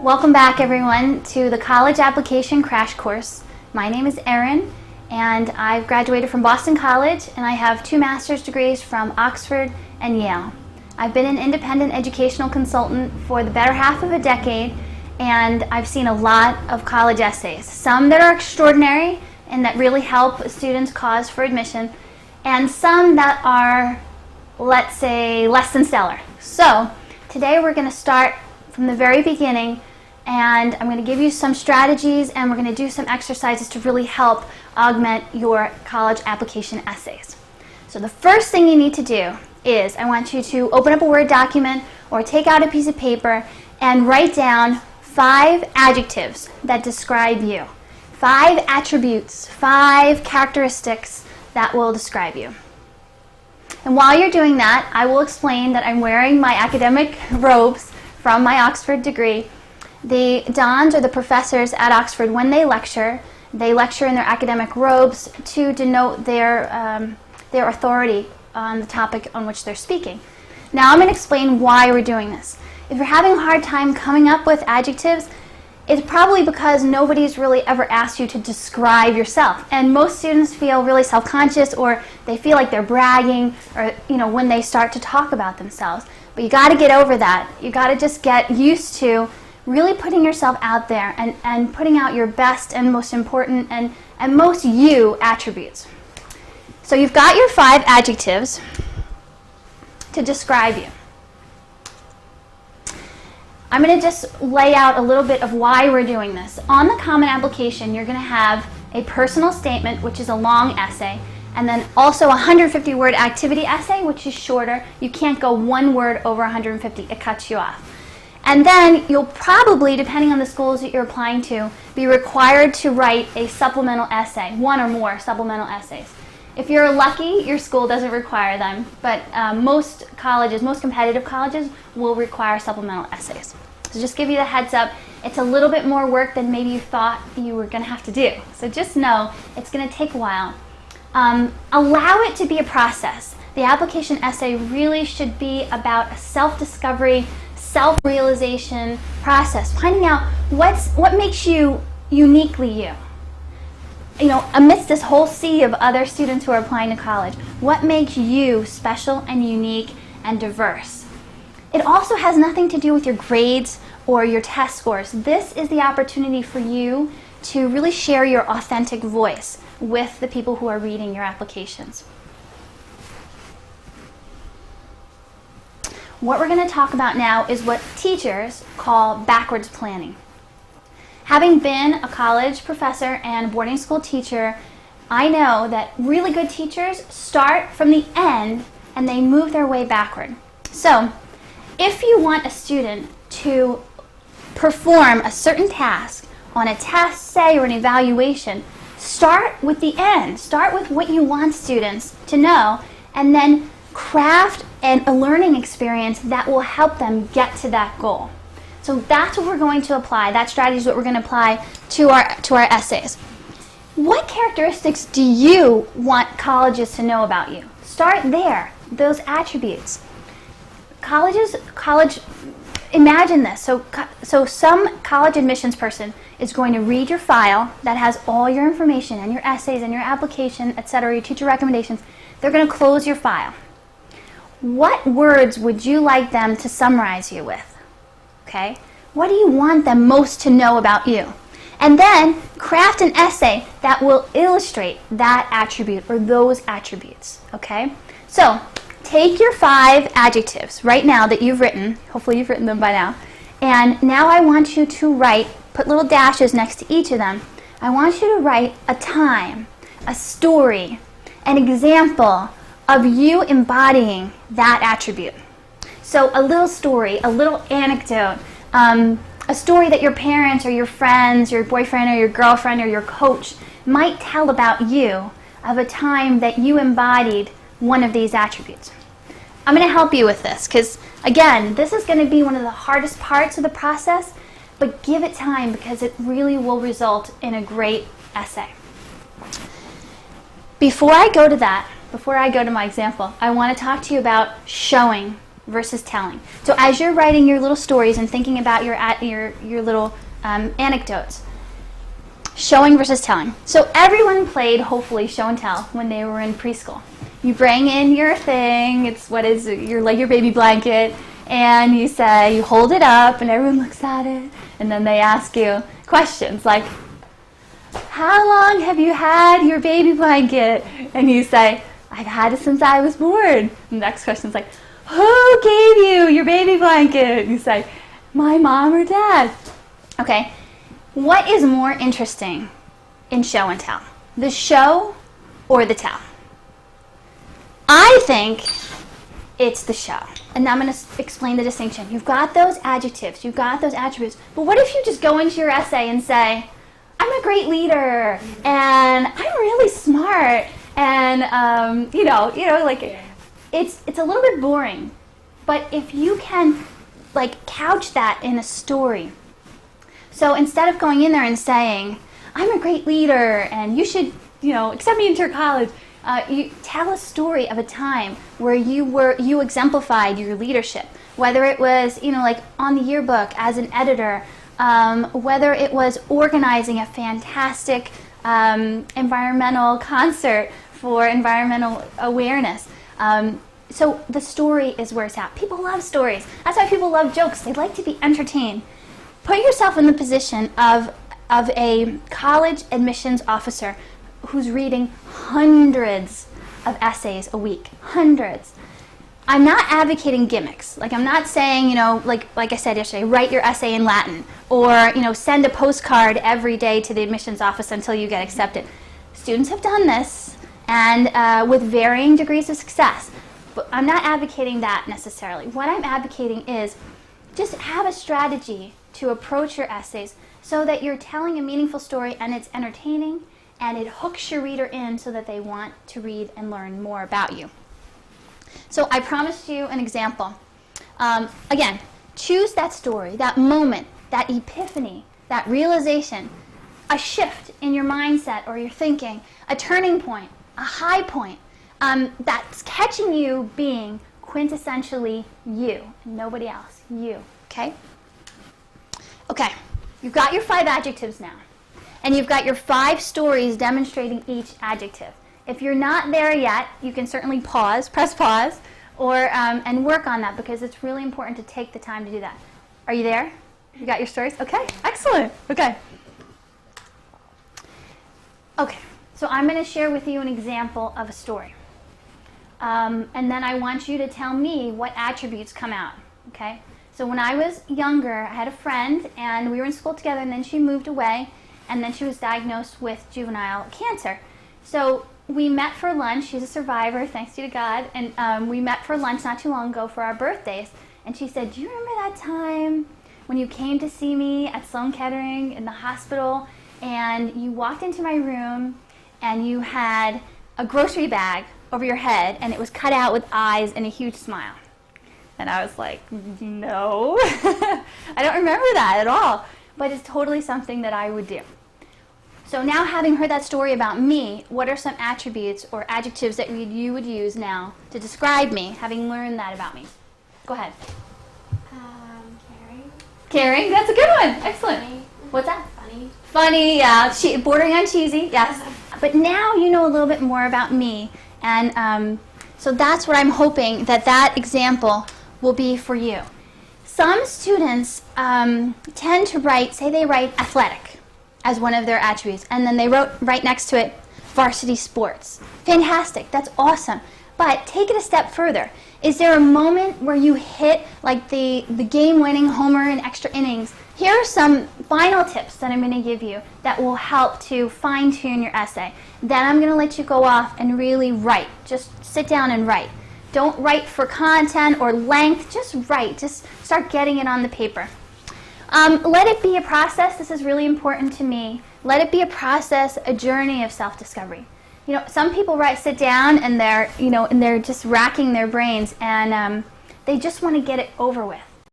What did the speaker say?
Welcome back, everyone, to the College Application Crash Course. My name is Erin, and I've graduated from Boston College, and I have 2 master's degrees from Oxford and Yale. I've been an independent educational consultant for the better half of a decade, and I've seen a lot of college essays, some that are extraordinary and that really help a student's cause for admission, and some that are, let's say, less than stellar. So today we're going to start from the very beginning, and I'm going to give you some strategies, and we're going to do some exercises to really help augment your college application essays. So the first thing you need to do is I want you to open up a Word document or take out a piece of paper and write down 5 adjectives that describe you. 5 attributes, 5 characteristics that will describe you. And while you're doing that, I will explain that I'm wearing my academic robes from my Oxford degree. The dons, or the professors at Oxford, when they lecture in their academic robes to denote their authority on the topic on which they're speaking. Now I'm going to explain why we're doing this. If you're having a hard time coming up with adjectives, it's probably because nobody's really ever asked you to describe yourself. And most students feel really self-conscious, or they feel like they're bragging, or when they start to talk about themselves. But you got to get over that. You got to just get used to really putting yourself out there and putting out your best and most important and most you attributes. So you've got your 5 adjectives to describe you. I'm going to just lay out a little bit of why we're doing this. On the Common Application, you're going to have a personal statement, which is a long essay, and then also a 150-word activity essay, which is shorter. You can't go 1 word over 150. It cuts you off. And then you'll probably, depending on the schools that you're applying to, be required to write a supplemental essay, 1 or more supplemental essays. If you're lucky, your school doesn't require them, but most colleges, most competitive colleges, will require supplemental essays. So just give you the heads up, it's a little bit more work than maybe you thought you were going to have to do. So just know it's going to take a while. Allow it to be a process. The application essay really should be about a self-discovery, self-realization process, finding out what makes you uniquely you. Amidst this whole sea of other students who are applying to college, what makes you special and unique and diverse? It also has nothing to do with your grades or your test scores. This is the opportunity for you to really share your authentic voice with the people who are reading your applications. What we're going to talk about now is what teachers call backwards planning. Having been a college professor and boarding school teacher, I know that really good teachers start from the end and they move their way backward. So, if you want a student to perform a certain task on a test, say, or an evaluation, start with the end. Start with what you want students to know, and then craft a learning experience that will help them get to that goal. So that's what we're going to apply. That strategy is what we're going to apply to our essays. What characteristics do you want colleges to know about you? Start there, those attributes. Imagine this. So some college admissions person is going to read your file that has all your information and your essays and your application, etc., your teacher recommendations. They're going to close your file. What words would you like them to summarize you with? Okay? What do you want them most to know about you? And then craft an essay that will illustrate that attribute or those attributes. Okay? So take your 5 adjectives right now that you've written. Hopefully you've written them by now. And now I want you to put little dashes next to each of them. I want you to write a time, a story, an example of you embodying that attribute. So a little story, a little anecdote, a story that your parents or your friends, your boyfriend or your girlfriend or your coach might tell about you, of a time that you embodied one of these attributes. I'm going to help you with this because, again, this is going to be one of the hardest parts of the process, but give it time because it really will result in a great essay. Before I go to my example, I want to talk to you about showing versus telling. So as you're writing your little stories and thinking about your little anecdotes, showing versus telling. So everyone played, hopefully, show and tell when they were in preschool. You bring in your thing, it's your baby blanket, and you hold it up, and everyone looks at it, and then they ask you questions like, how long have you had your baby blanket? And you say, I've had it since I was born. And the next question is like, who gave you your baby blanket? And you say, my mom or dad. Okay. What is more interesting in show and tell? The show or the tell? I think it's the show. And now I'm going to explain the distinction. You've got those adjectives, you've got those attributes, but what if you just go into your essay and say, I'm a great leader, and I'm really smart, and it's a little bit boring. But if you can couch that in a story, so instead of going in there and saying, I'm a great leader and you should, accept me into your college, you tell a story of a time where you exemplified your leadership, whether it was, on the yearbook as an editor, whether it was organizing a fantastic environmental concert for environmental awareness. So the story is where it's at. People love stories. That's why people love jokes. They like to be entertained. Put yourself in the position of a college admissions officer who's reading hundreds of essays a week. Hundreds. I'm not advocating gimmicks. I'm not saying, like I said yesterday, write your essay in Latin, or, send a postcard every day to the admissions office until you get accepted. Students have done this, and with varying degrees of success. But I'm not advocating that necessarily. What I'm advocating is just have a strategy to approach your essays so that you're telling a meaningful story and it's entertaining and it hooks your reader in so that they want to read and learn more about you. So I promised you an example. Again, choose that story, that moment, that epiphany, that realization, a shift in your mindset or your thinking, a turning point, a high point that's catching you being quintessentially you, and nobody else, you, okay? Okay, you've got your 5 adjectives now, and you've got your 5 stories demonstrating each adjective. If you're not there yet, you can certainly press pause, or and work on that, because it's really important to take the time to do that. Are you there? You got your stories? Okay, excellent. Okay. Okay, so I'm going to share with you an example of a story. And then I want you to tell me what attributes come out, okay? So when I was younger, I had a friend, and we were in school together, and then she moved away, and then she was diagnosed with juvenile cancer. So we met for lunch. She's a survivor, thanks be to God, and we met for lunch not too long ago for our birthdays, and she said, do you remember that time when you came to see me at Sloan Kettering in the hospital, and you walked into my room, and you had a grocery bag over your head, and it was cut out with eyes and a huge smile? And I was like, no, I don't remember that at all, but it's totally something that I would do. So now, having heard that story about me, what are some attributes or adjectives that you would use now to describe me, having learned that about me? Go ahead. Caring. Caring, that's a good one. Excellent. Funny. What's that? Funny. Funny, yeah. Bordering on cheesy, yes. But now you know a little bit more about me, and so that's what I'm hoping that example will be for you. Some students tend to write, say they write athletic as one of their attributes, and then they wrote right next to it varsity sports. Fantastic, that's awesome. But take it a step further. Is there a moment where you hit like the game-winning homer in extra innings? Here are some final tips that I'm going to give you that will help to fine-tune your essay. Then I'm going to let you go off and really write. Just sit down and write. Don't write for content or length, just write. Just start getting it on the paper. Let it be a process. This is really important to me. Let it be a process, a journey of self-discovery. You know, some people sit down and they're just racking their brains, and they just want to get it over with.